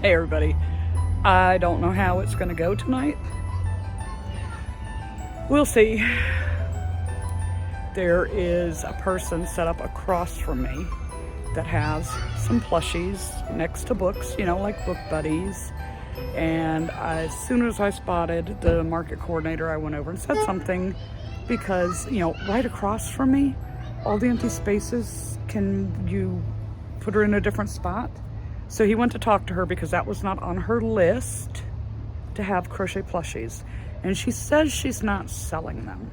Hey everybody, I don't know how it's going to go tonight. We'll see. There is a person set up across from me that has some plushies next to books, you know, like book buddies. And as soon as I spotted the market coordinator, I went over and said something because, you know, right across from me, all the empty spaces, can you put her in a different spot? So he went to talk to her because that was not on her list to have crochet plushies. And she says she's not selling them,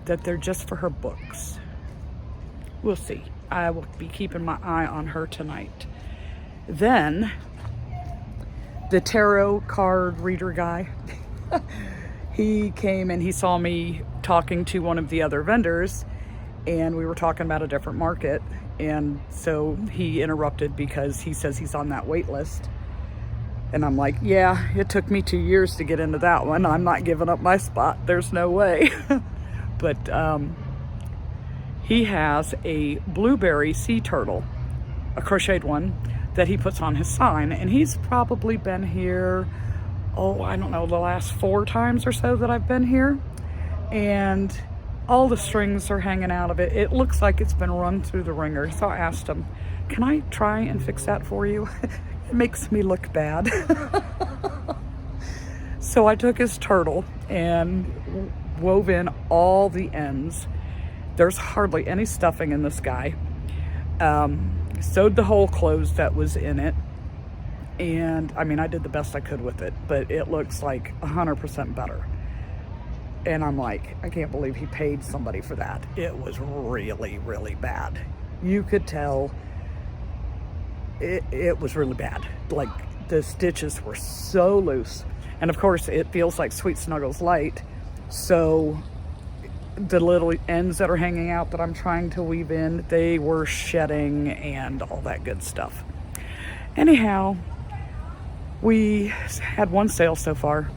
that they're just for her books. We'll see. I will be keeping my eye on her tonight. Then, the tarot card reader guy, he came and he saw me talking to one of the other vendors, and we were talking about a different market. And so he interrupted because he says he's on that wait list. And I'm like, yeah, it took me 2 years to get into that one. I'm not giving up my spot. There's no way. But he has a blueberry sea turtle, a crocheted one, that he puts on his sign. And he's probably been here, I don't know, the last 4 times or so that I've been here. And all the strings are hanging out of it. It looks like it's been run through the ringer. So I asked him, can I try and fix that for you? It makes me look bad. So I took his turtle and wove in all the ends. There's hardly any stuffing in this guy. Sewed the hole closed that was in it. And I mean, I did the best I could with it, but it looks like 100% better. And I'm like, I can't believe he paid somebody for that. It was really, really bad. You could tell it was really bad. Like, the stitches were so loose. And of course, it feels like Sweet Snuggles Light. So the little ends that are hanging out that I'm trying to weave in, they were shedding and all that good stuff. Anyhow, we had one sale so far.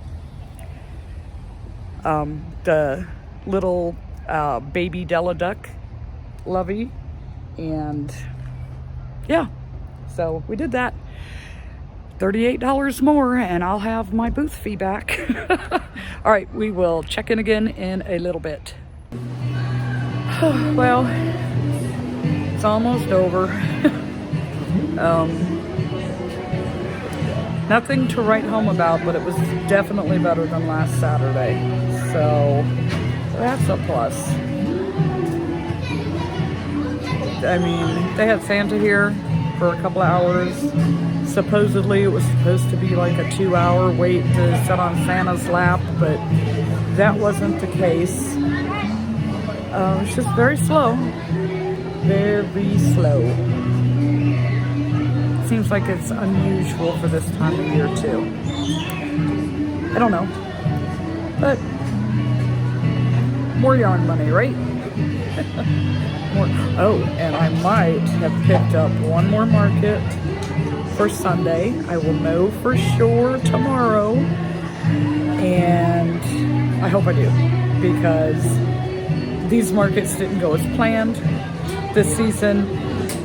The little baby Della Duck Lovey, and yeah, so we did that. $38 more and I'll have my booth fee back. All right, we will check in again in a little bit. Well, it's almost over. Nothing to write home about, but it was definitely better than last Saturday. So that's a plus. I mean, they had Santa here for a couple of hours. Supposedly it was supposed to be like a 2-hour wait to sit on Santa's lap, but that wasn't the case. It's just very slow. Very slow. Seems like it's unusual for this time of year too. I don't know, but more yarn money, right? More. Oh, and I might have picked up one more market for Sunday. I will know for sure tomorrow, and I hope I do, because these markets didn't go as planned this season.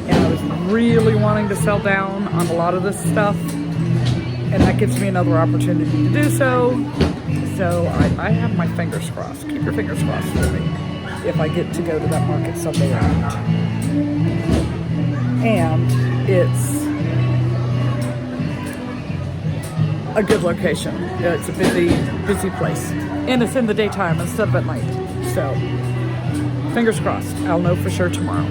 And I was really wanting to sell down on a lot of this stuff, and that gives me another opportunity to do so. So I have my fingers crossed. Keep your fingers crossed for me if I get to go to that market someday or not. And it's a good location. It's a busy place, and it's in the daytime instead of at night. So fingers crossed. I'll know for sure tomorrow.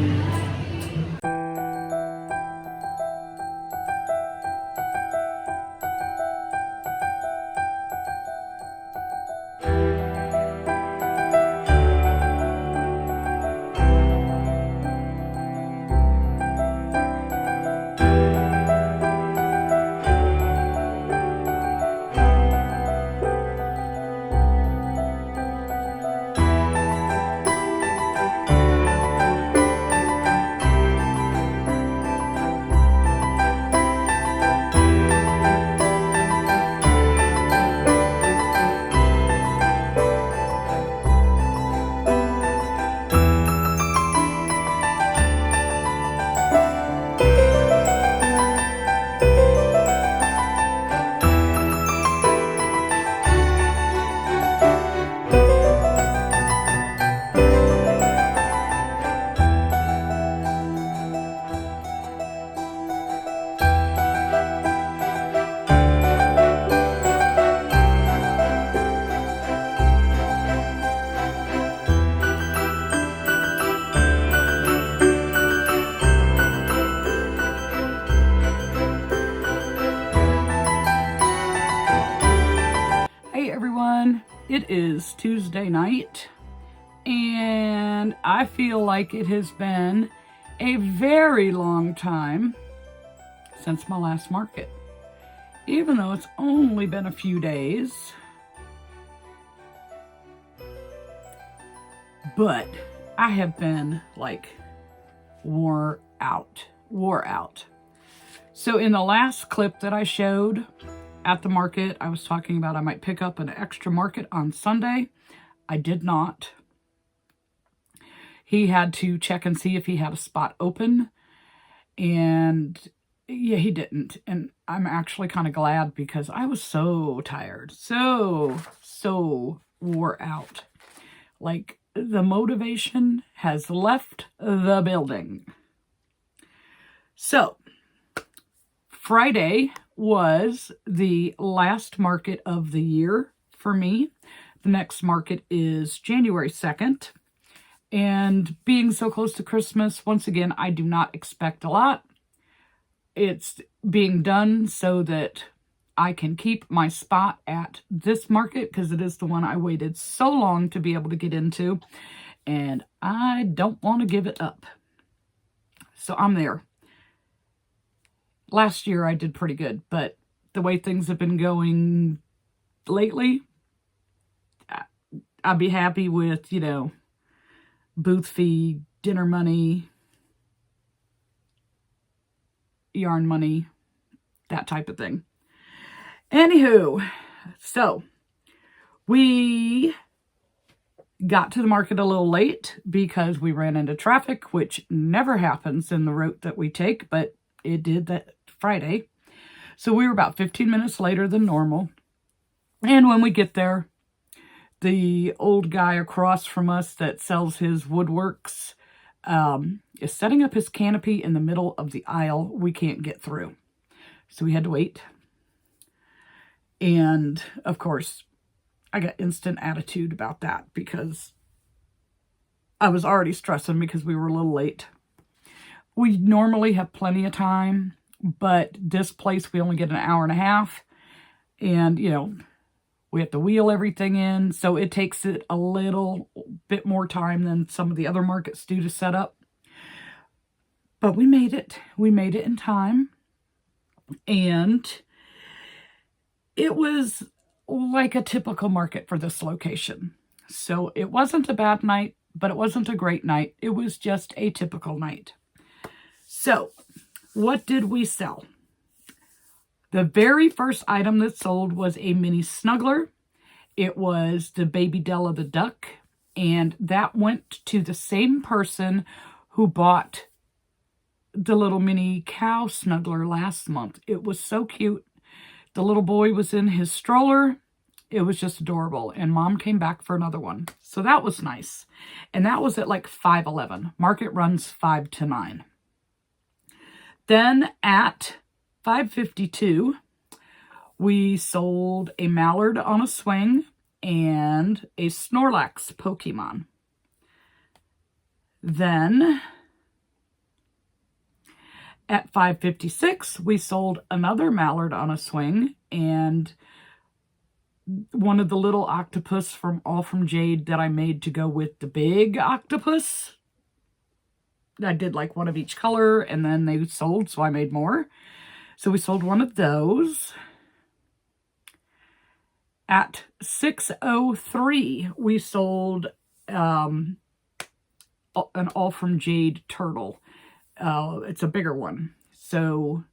It is Tuesday night, and I feel like it has been a very long time since my last market. Even though it's only been a few days. But I have been like wore out. So in the last clip that I showed at the market, I was talking about I might pick up an extra market on Sunday. I did not. He had to check and see if he had a spot open. And yeah, he didn't. And I'm actually kind of glad because I was so tired. So wore out. Like the motivation has left the building. So Friday was the last market of the year for me. The next market is January 2nd. And being so close to Christmas, once again, I do not expect a lot. It's being done so that I can keep my spot at this market because it is the one I waited so long to be able to get into. And I don't want to give it up. So I'm there. Last year I did pretty good, but the way things have been going lately, I'd be happy with, booth fee, dinner money, yarn money, that type of thing. Anywho, so we got to the market a little late because we ran into traffic, which never happens in the route that we take, but it did that Friday. So we were about 15 minutes later than normal. And when we get there, the old guy across from us that sells his woodworks is setting up his canopy in the middle of the aisle. We can't get through. So we had to wait. And of course, I got instant attitude about that because I was already stressing because we were a little late. We normally have plenty of time, but this place we only get an hour and a half. And, we have to wheel everything in. So it takes it a little bit more time than some of the other markets do to set up. But we made it. We made it in time. And it was like a typical market for this location. So it wasn't a bad night, but it wasn't a great night. It was just a typical night. So what did we sell? The very first item that sold was a mini snuggler. It was the Baby Della the duck. And that went to the same person who bought the little mini cow snuggler last month. It was so cute. The little boy was in his stroller. It was just adorable. And Mom came back for another one. So that was nice. And that was at like 5:11. Market runs 5 to 9. Then at 5:52, we sold a mallard on a swing and a Snorlax Pokemon. Then at 5:56, we sold another mallard on a swing and one of the little octopus from All From Jade that I made to go with the big octopus. I did like one of each color and then they sold, so I made more. So we sold one of those. At 6:03, we sold an All From Jade turtle. It's a bigger one. So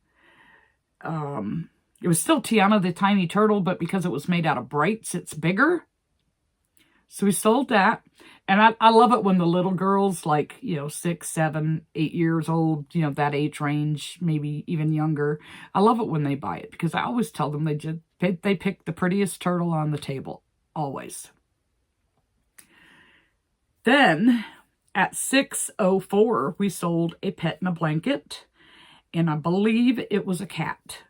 it was still Tiana the tiny turtle, but because it was made out of brights, it's bigger. So we sold that. And I love it when the little girls, like, 6, 7, 8 years old, that age range, maybe even younger. I love it when they buy it because I always tell them they pick the prettiest turtle on the table. Always. Then at 6:04, we sold a pet in a blanket. And I believe it was a cat.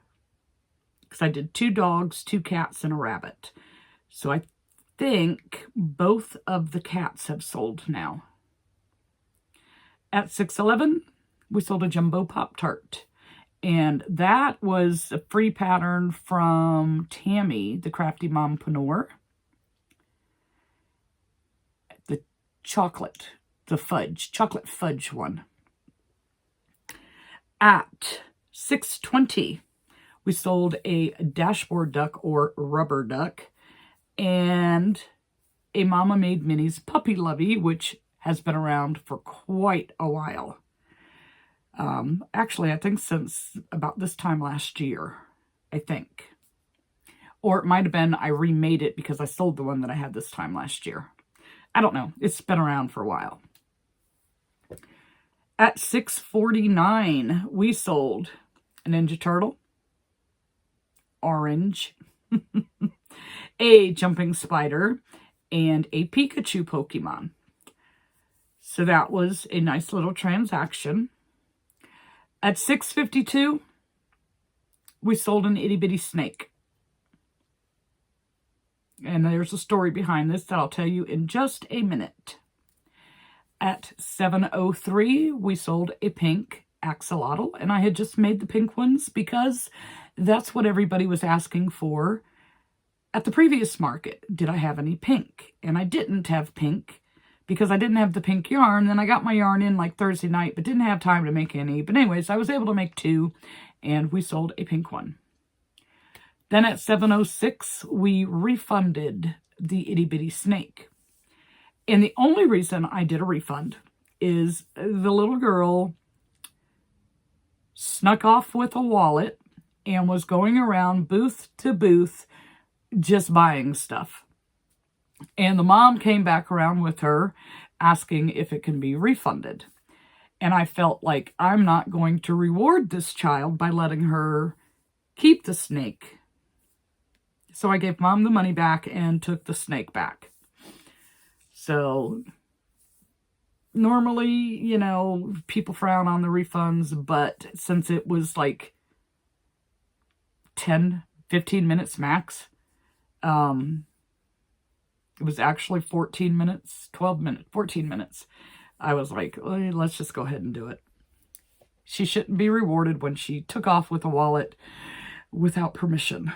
Because I did 2 dogs, 2 cats, and a rabbit. So I think both of the cats have sold now. At 6:11, we sold a jumbo Pop-Tart. And that was a free pattern from Tammy, the Crafty Mompreneur. chocolate, the fudge, chocolate fudge one. At 6:20, we sold a dashboard duck or rubber duck and a Mama Made Minis Puppy Lovey, which has been around for quite a while. Actually, I think since about this time last year, I think. Or it might have been I remade it because I sold the one that I had this time last year. I don't know. It's been around for a while. At 6:49, we sold a Ninja Turtle, orange, a jumping spider, and a Pikachu Pokemon. So that was a nice little transaction. At 6:52, we sold an itty bitty snake. And there's a story behind this that I'll tell you in just a minute. At 7:03, we sold a pink axolotl, and I had just made the pink ones because that's what everybody was asking for at the previous market. Did I have any pink? And I didn't have pink because I didn't have the pink yarn. Then I got my yarn in like Thursday night, but didn't have time to make any. But anyways, I was able to make 2, and we sold a pink one. Then at 7:06, we refunded the itty bitty snake. And the only reason I did a refund is the little girl snuck off with a wallet and was going around booth to booth just buying stuff. And the mom came back around with her asking if it can be refunded. And I felt like I'm not going to reward this child by letting her keep the snake. So I gave Mom the money back and took the snake back. So normally, you know, people frown on the refunds, but since it was like 10, 15 minutes max, it was actually 14 minutes, 12 minutes, 14 minutes. I was like, let's just go ahead and do it. She shouldn't be rewarded when she took off with a wallet without permission.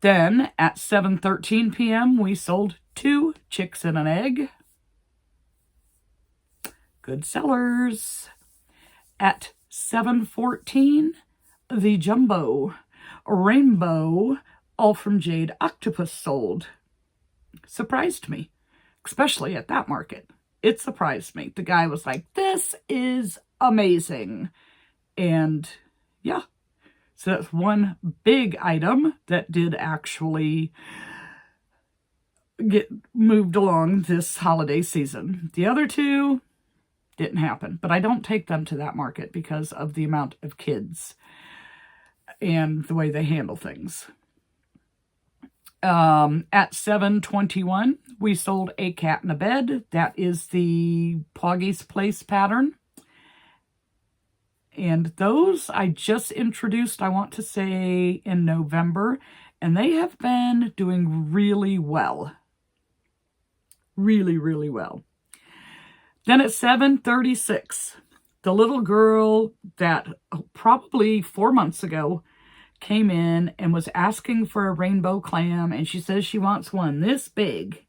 Then at 7:13 p.m., we sold 2 chicks and an egg. Good sellers. At 7:14, the jumbo rainbow all from Jade octopus sold. Surprised me, especially at that market. It surprised me. The guy was like, this is amazing. And yeah. So that's one big item that did actually get moved along this holiday season. The other 2 didn't happen, but I don't take them to that market because of the amount of kids and the way they handle things. At 7:21, we sold a cat in a bed. That is the Poggy's Place pattern. And those I just introduced, I want to say, in November. And they have been doing really well. Really, really well. Then at 7:36, the little girl that probably 4 months ago came in and was asking for a rainbow clam. And she says she wants one this big.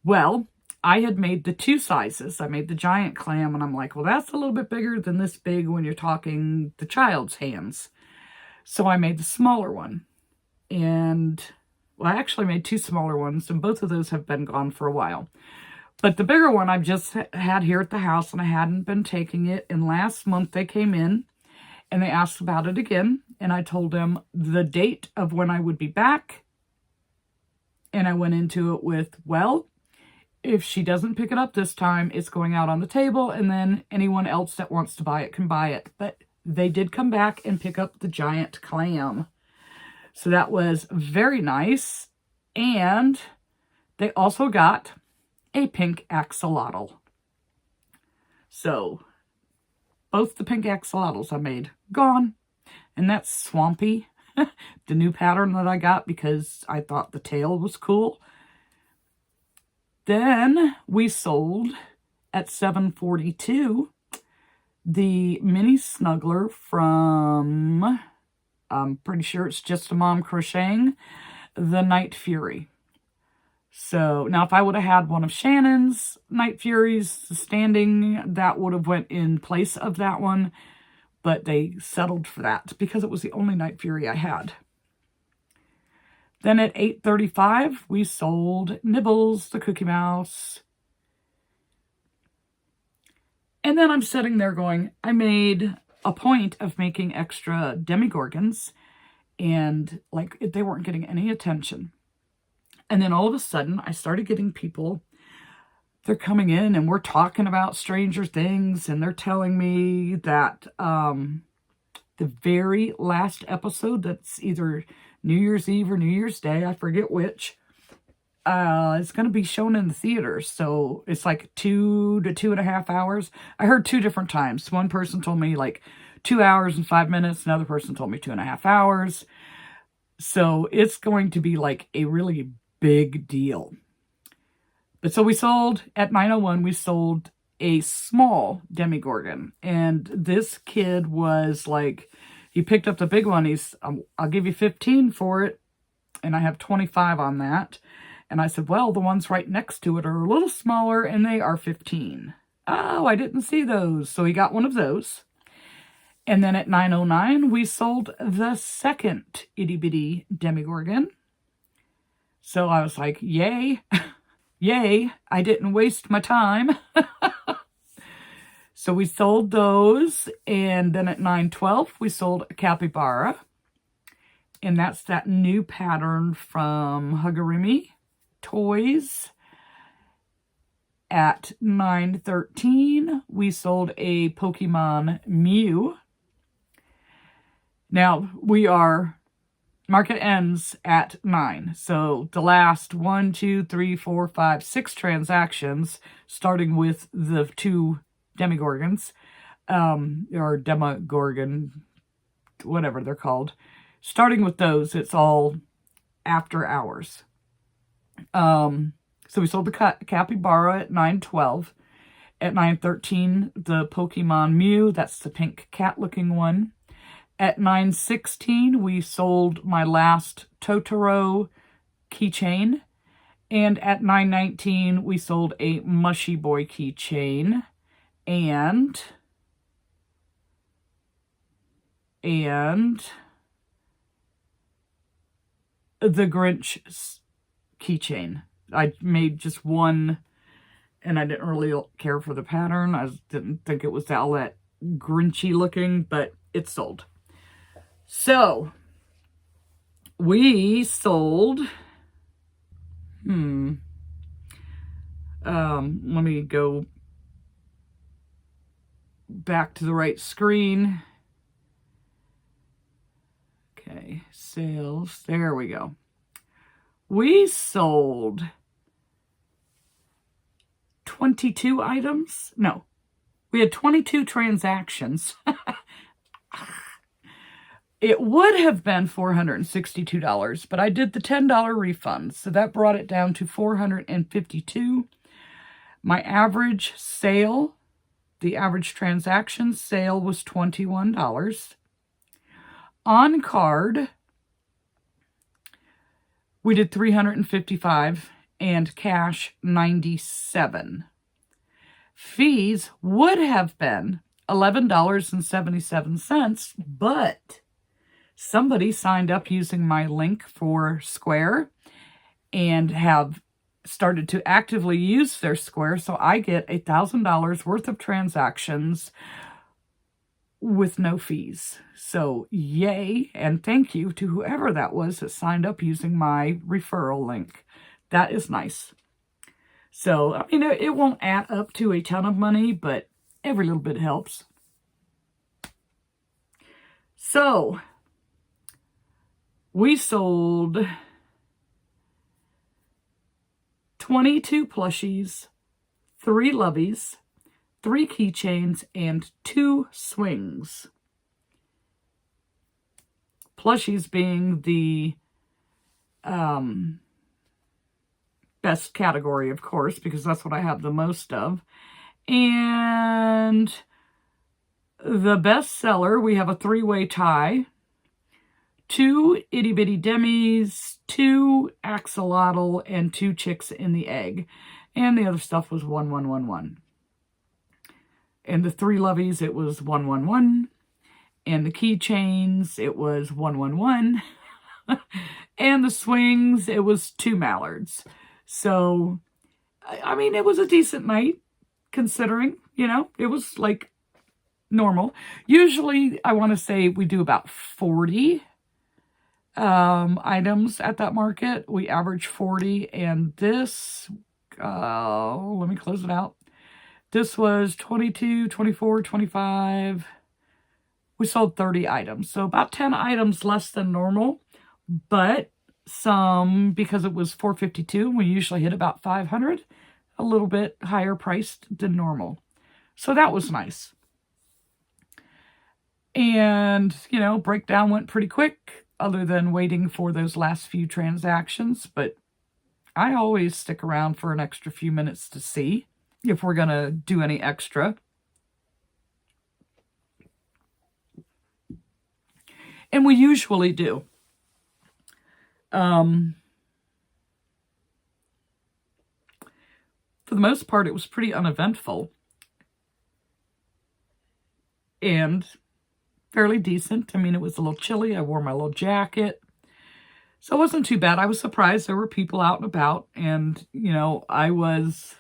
Well, I had made the 2 sizes. I made the giant clam, and I'm like, well, that's a little bit bigger than this big when you're talking the child's hands. So I made the smaller one. And, well, I actually made 2 smaller ones, and both of those have been gone for a while. But the bigger one I've just had here at the house, and I hadn't been taking it. And last month they came in, and they asked about it again. And I told them the date of when I would be back. And I went into it with, well, if she doesn't pick it up this time, it's going out on the table, and then anyone else that wants to buy it can buy it. But they did come back and pick up the giant clam. So that was very nice. And they also got a pink axolotl. So both the pink axolotls I made, gone. And that's Swampy, the new pattern that I got because I thought the tail was cool. Then we sold at 7:42 the mini snuggler from, I'm pretty sure it's Just a Mom Crocheting, the Night Fury. So now if I would have had one of Shannon's Night Furies standing, that would have went in place of that one. But they settled for that because it was the only Night Fury I had. Then at 8:35, we sold Nibbles, the Cookie Mouse. And then I'm sitting there going, I made a point of making extra Demigorgons, and like they weren't getting any attention. And then all of a sudden, I started getting people, they're coming in and we're talking about Stranger Things, and they're telling me that the very last episode, that's either New Year's Eve or New Year's Day, I forget which, it's going to be shown in the theaters. So it's like 2 to 2.5 hours. I heard 2 different times. One person told me like 2 hours and 5 minutes. Another person told me 2.5 hours. So it's going to be like a really big deal. But so we sold, at 9:01, we sold a small Demigorgon. And this kid was like, he picked up the big one. He's, I'll give you 15 for it. And I have 25 on that. And I said, well, the ones right next to it are a little smaller and they are 15. Oh, I didn't see those. So he got one of those. And then at 9:09, we sold the second itty bitty Demigorgon. So I was like, yay, yay, I didn't waste my time. So we sold those. And then at 9:12, we sold a capybara. And that's that new pattern from Hugurimi Toys. At 9:13, we sold a Pokemon Mew. Now, market ends at 9. So the last 1, 2, 3, 4, 5, 6 transactions, starting with the 2 Demigorgons, or Demogorgon, whatever they're called. Starting with those, it's all after hours. So we sold the capybara at 9:12. At 9:13, the Pokemon Mew, that's the pink cat-looking one. At 9:16, we sold my last Totoro keychain. And at 9:19, we sold a Mushy Boy keychain. And the Grinch keychain. I made just one, and I didn't really care for the pattern. I didn't think it was all that Grinchy looking, but it sold. So, we sold, let me go back to the right screen. Okay, sales, there we go. We sold 22 items. No, we had 22 transactions. It would have been $462, but I did the $10 refund, so that brought it down to $452. My average sale, the average transaction sale was $21. On card, we did $355 and cash $97. Fees would have been $11.77, but somebody signed up using my link for Square and have started to actively use their Square, so I get $1,000 worth of transactions with no fees. So yay, and thank you to whoever that was that signed up using my referral link. That is nice. So, I mean, it won't add up to a ton of money, but every little bit helps. So, we sold 22 plushies, 3 loveys, 3 keychains, and 2 swings. Plushies being the best category, of course, because that's what I have the most of. And the best seller, we have a 3-way tie, 2 itty bitty demis, 2 axolotl, and 2 chicks in the egg. And the other stuff was 1, 1, 1, 1. And the 3 loveys, it was 1, 1, 1. And the keychains, it was 1, 1, 1. And the swings, it was 2 mallards. So, I mean, it was a decent night, considering, you know, it was like normal. Usually, I want to say we do about 40 items at that market. We average 40, and this, let me close it out. This was 22, 24, 25. We sold 30 items, so about 10 items less than normal, but some, because it was $4.52, we usually hit about 500, a little bit higher priced than normal. So that was nice. And, you know, breakdown went pretty quick, other than waiting for those last few transactions, but I always stick around for an extra few minutes to see if we're going to do any extra. And we usually do. For the most part, it was pretty uneventful. And fairly decent. I mean, it was a little chilly. I wore my little jacket. So it wasn't too bad. I was surprised there were people out and about. And, you know, I was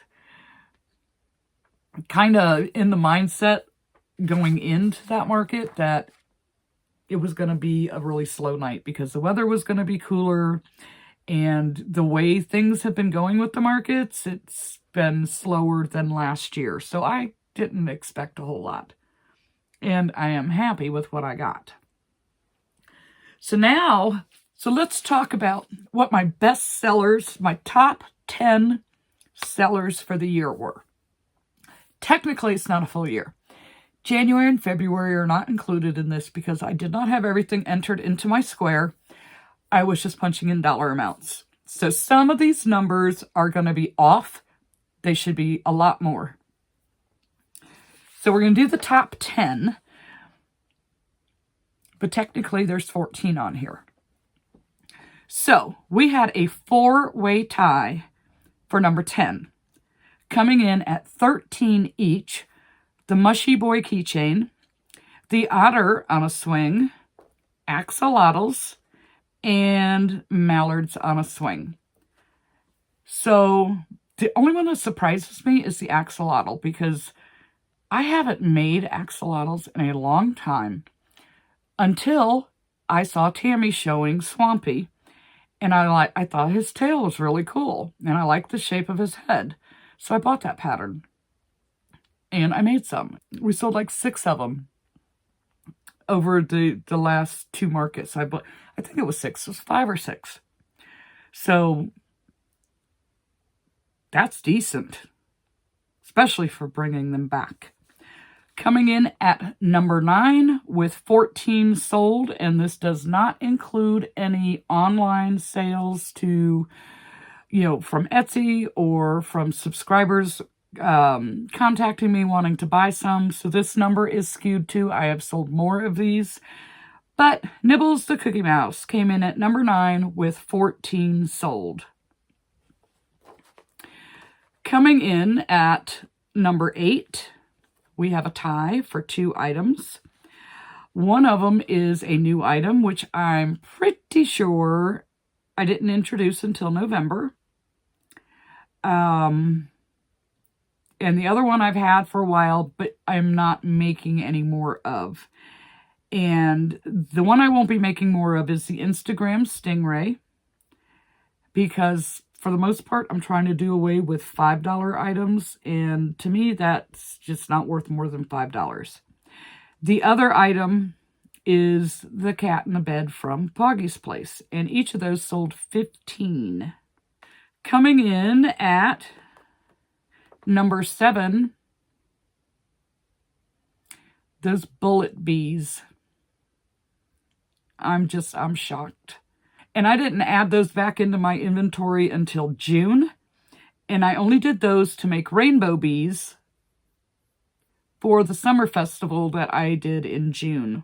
kind of in the mindset going into that market that it was going to be a really slow night because the weather was going to be cooler. And the way things have been going with the markets, it's been slower than last year. So I didn't expect a whole lot. And I am happy with what I got. So let's talk about what my best sellers, my top 10 sellers for the year were. Technically, it's not a full year. January and February are not included in this because I did not have everything entered into my square. I was just punching in dollar amounts. So some of these numbers are going to be off. They should be a lot more. So we're going to do the top 10. But technically, there's 14 on here. So we had a 4-way tie for number 10. Coming in at 13 each, the Mushy Boy keychain, the Otter on a swing, axolotls, and mallards on a swing. So the only one that surprises me is the axolotl because I haven't made axolotls in a long time until I saw Tammy showing Swampy, and I thought his tail was really cool, and I liked the shape of his head, so I bought that pattern, and I made some. We sold like 6 of them over the last 2 markets. I think it was 6. It was 5 or 6. So that's decent, especially for bringing them back. Coming in at number 9 with 14 sold, and this does not include any online sales to, you know, from Etsy or from subscribers contacting me wanting to buy some. So this number is skewed too. I have sold more of these. But Nibbles the Cookie Mouse came in at number 9 with 14 sold. Coming in at number 8, we have a tie for 2 items. One of them is a new item, which I'm pretty sure I didn't introduce until November. And the other one I've had for a while, but I'm not making any more of. And the one I won't be making more of is the Instagram Stingray, because for the most part, I'm trying to do away with $5 items, and to me, that's just not worth more than $5. The other item is the cat in the bed from Poggy's Place, and each of those sold 15. Coming in at number 7, those bullet bees. I'm shocked. And I didn't add those back into my inventory until June. And I only did those to make rainbow bees for the summer festival that I did in June.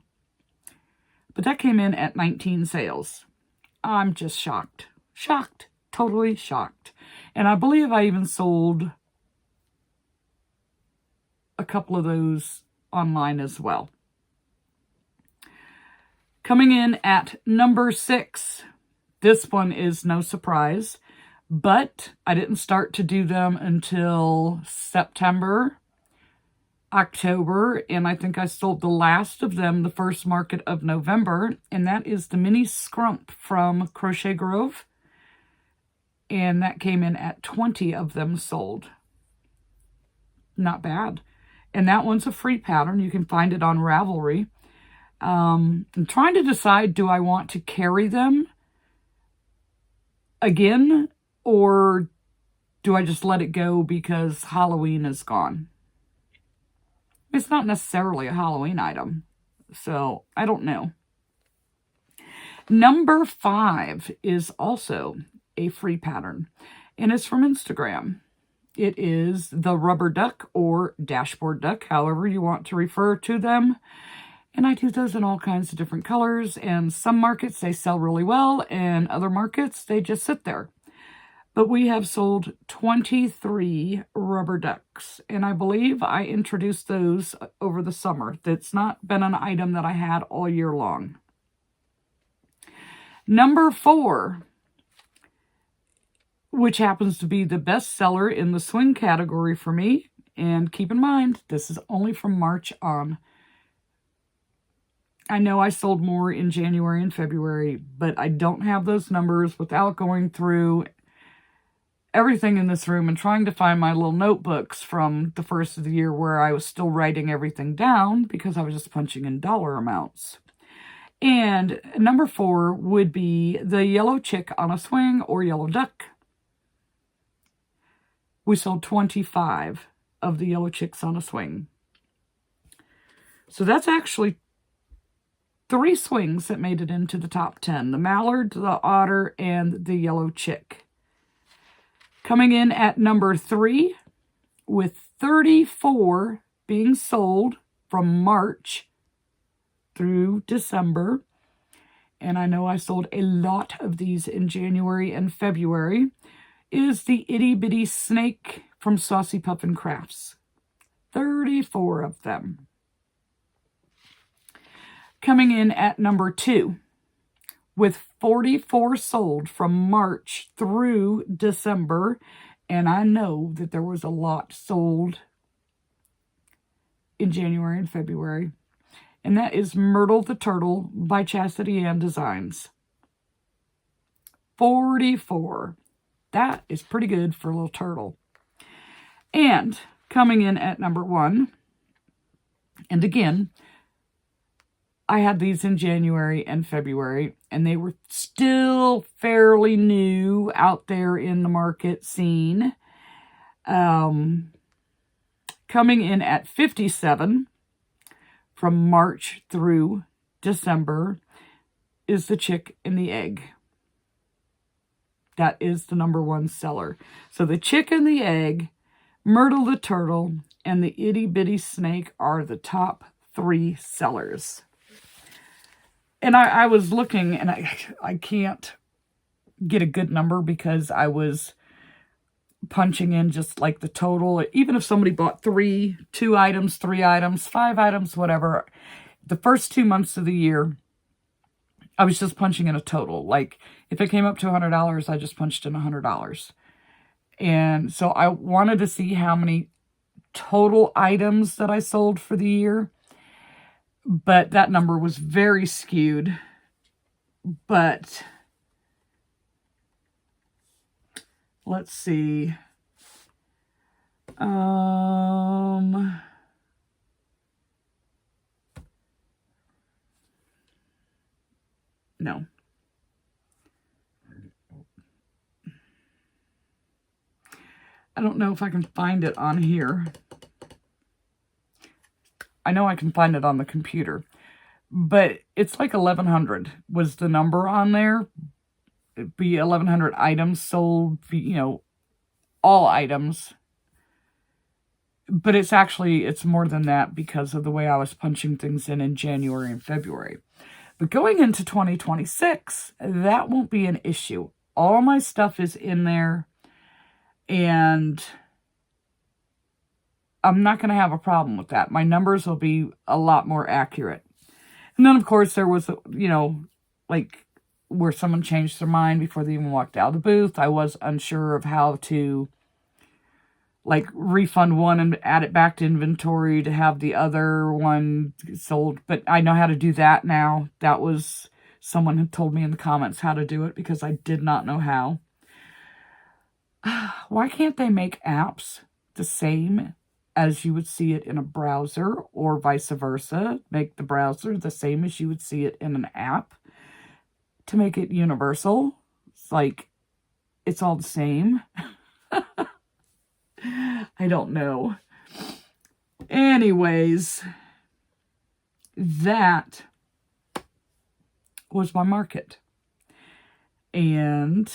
But that came in at 19 sales. I'm just shocked. Shocked. Totally shocked. And I believe I even sold a couple of those online as well. Coming in at number 6. This one is no surprise, but I didn't start to do them until September, October, and I think I sold the last of them the first market of November, and that is the mini scrump from Crochet Grove, and that came in at 20 of them sold. Not bad. And that one's a free pattern. You can find it on Ravelry. I'm trying to decide, do I want to carry them again, or do I just let it go because Halloween is gone? It's not necessarily a Halloween item, so I don't know. Number 5 is also a free pattern, and it's from Instagram. It is the rubber duck or dashboard duck, however you want to refer to them. And I do those in all kinds of different colors, and some markets they sell really well, and other markets they just sit there. But we have sold 23 rubber ducks, and I believe I introduced those over the summer. That's not been an item that I had all year long. Number 4, which happens to be the best seller in the swing category for me, and keep in mind, this is only from March on. I know I sold more in January and February, but I don't have those numbers without going through everything in this room and trying to find my little notebooks from the first of the year where I was still writing everything down because I was just punching in dollar amounts. And number 4 would be the yellow chick on a swing or yellow duck. We sold 25 of the yellow chicks on a swing. So that's actually 3 swings that made it into the top 10. The mallard, the otter, and the yellow chick. Coming in at number 3 with 34 being sold from March through December. And I know I sold a lot of these in January and February, is the Itty Bitty Snake from Saucy Puffin Crafts. 34 of them. Coming in at number 2 with 44 sold from March through December. And I know that there was a lot sold in January and February. And that is Myrtle the Turtle by Chastity Ann Designs. 44. That is pretty good for a little turtle. And coming in at number 1, and again, I had these in January and February, and they were still fairly new out there in the market scene. Coming in at 57 from March through December is the chick and the egg. That is the number 1 seller. So the chick and the egg, Myrtle the Turtle, and the Itty Bitty Snake are the top 3 sellers. And I was looking, and I can't get a good number because I was punching in just like the total. Even if somebody bought 2 items, 3 items, 5 items, whatever, the first 2 months of the year, I was just punching in a total. Like, if it came up to $100, I just punched in $100. And so I wanted to see how many total items that I sold for the year. But that number was very skewed. But let's see. No. I don't know if I can find it on here. I know I can find it on the computer, but it's like 1,100 was the number on there. It'd be 1,100 items sold, you know, all items. But it's more than that because of the way I was punching things in January and February. But going into 2026, that won't be an issue. All my stuff is in there, and I'm not going to have a problem with that. My numbers will be a lot more accurate. And then, of course, there was, like where someone changed their mind before they even walked out of the booth. I was unsure of how to, like, refund one and add it back to inventory to have the other one sold. But I know how to do that now. That was someone who told me in the comments how to do it because I did not know how. Why can't they make apps the same as you would see it in a browser, or vice versa? Make the browser the same as you would see it in an app to make it universal. It's like, it's all the same. I don't know. Anyways, that was my market. And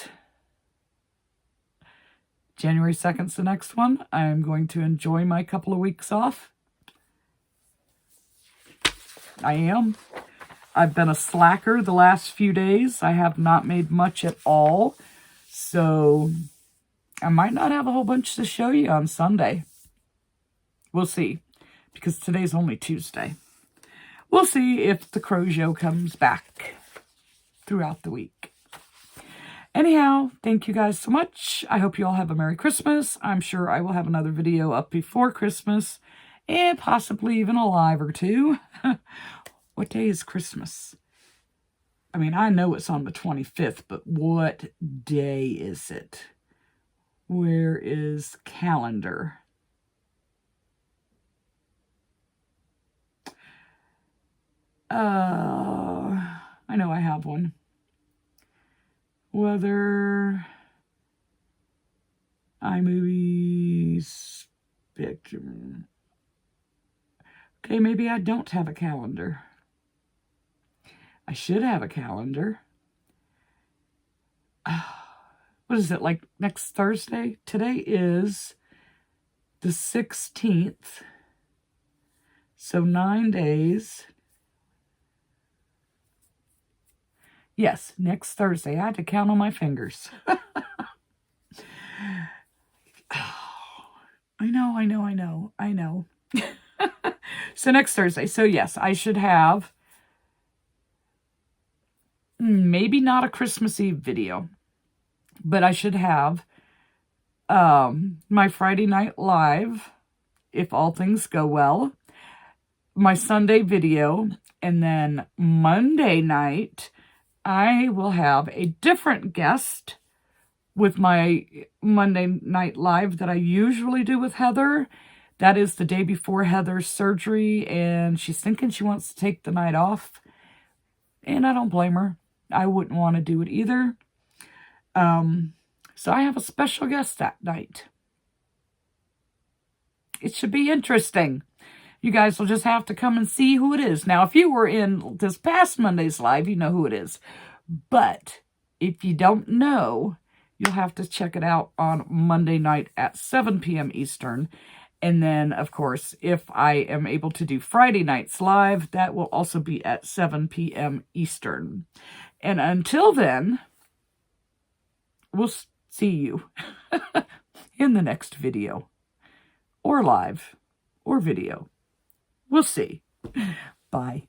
January 2nd's the next one. I'm going to enjoy my couple of weeks off. I am. I've been a slacker the last few days. I have not made much at all. So I might not have a whole bunch to show you on Sunday. We'll see. Because today's only Tuesday. We'll see if the Crochet comes back throughout the week. Anyhow, thank you guys so much. I hope you all have a Merry Christmas. I'm sure I will have another video up before Christmas. And possibly even a live or two. What day is Christmas? I mean, I know it's on the 25th, but what day is it? Where is calendar? I know I have one. Weather, iMovie, Spectrum. Okay, maybe I don't have a calendar. I should have a calendar. What is it, like next Thursday? Today is the 16th. So 9 days. Yes, next Thursday. I had to count on my fingers. I know. So next Thursday. So yes, I should have maybe not a Christmas Eve video, but I should have my Friday night live, if all things go well, my Sunday video, and then Monday night I will have a different guest with my Monday night live that I usually do with Heather. That is the day before Heather's surgery, and she's thinking she wants to take the night off. And I don't blame her. I wouldn't want to do it either. So I have a special guest that night. It should be interesting. You guys will just have to come and see who it is. Now, if you were in this past Monday's live, you know who it is. But if you don't know, you'll have to check it out on Monday night at 7 p.m. Eastern. And then, of course, if I am able to do Friday nights live, that will also be at 7 p.m. Eastern. And until then, we'll see you in the next video. Or live. Or video. We'll see. Bye.